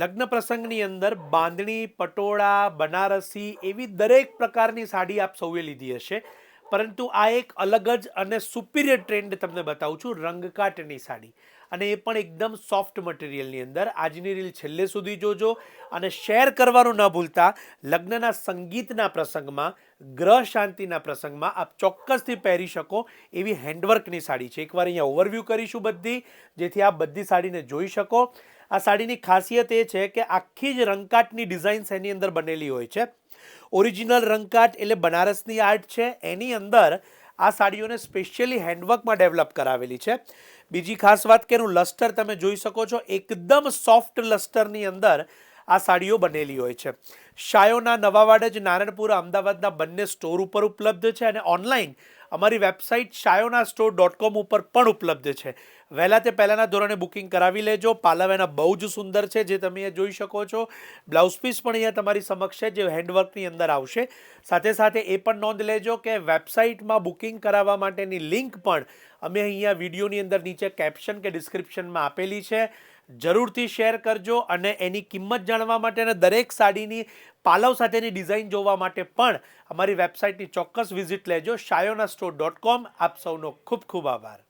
લગ્ન પ્રસંગની અંદર બાંધણી, પટોળા, બનારસી એવી દરેક પ્રકારની સાડી આપ સૌએ લીધી હશે, પરંતુ આ એક અલગ જ અને સુપિરિયર ટ્રેન્ડ તમને બતાવું છું, રંગકાટની સાડી. અને એ પણ એકદમ સોફ્ટ મટીરિયલની અંદર. આજની રીલ છેલ્લે સુધી જોજો અને શેર કરવાનું ન ભૂલતા. લગ્નના સંગીતના પ્રસંગમાં, ગ્રહ શાંતિના પ્રસંગમાં આપ ચોક્કસથી પહેરી શકો એવી હેન્ડવર્કની સાડી છે. એકવાર અહીંયા ઓવરવ્યૂ કરીશું બધી, જેથી આપ બધી સાડીને જોઈ શકો. આ સાડીની ખાસિયત એ છે કે આખી જ રંગકાટની ડિઝાઇન્સ એની અંદર બનેલી હોય છે. ઓરિજિનલ રંગકાટ એટલે બનારસની આર્ટ છે, એની અંદર આ સાડીઓને સ્પેશિયલી હેન્ડવર્કમાં ડેવલપ કરાવેલી છે. બીજી ખાસ વાત કે એનું લસ્ટર તમે જોઈ શકો છો, એકદમ સોફ્ટ લસ્ટરની અંદર આ સાડીઓ બનેલી હોય છે. શાયોના નવાવાડ જ નારણપુર અમદાવાદના બંને સ્ટોર ઉપર ઉપલબ્ધ છે અને ઓનલાઈન અમારી વેબસાઇટ shayonastore.com ઉપર પણ ઉપલબ્ધ છે. વહેલા તે પહેલાંના ધોરણે બુકિંગ કરાવી લેજો. પાલવ એના બહુ જ સુંદર છે, જે તમે અહીંયા જોઈ શકો છો. બ્લાઉઝ પીસ પણ અહીંયા તમારી સમક્ષ છે, જે હેન્ડવર્કની અંદર આવશે. સાથે સાથે એ પણ નોંધ લેજો કે વેબસાઇટમાં બુકિંગ કરાવવા માટેની લિંક પણ અમે અહીંયા વિડીયોની અંદર નીચે કેપ્શન કે ડિસ્ક્રિપ્શનમાં આપેલી છે. જરૂરથી શેર કરજો અને એની કિંમત જાણવા માટે અને દરેક સાડીની પાલવ સાથેની ડિઝાઇન જોવા માટે પણ અમારી વેબસાઇટની ચોક્કસ વિઝિટ લેજો. shayonastore.com. આપ સૌનો ખૂબ ખૂબ આભાર.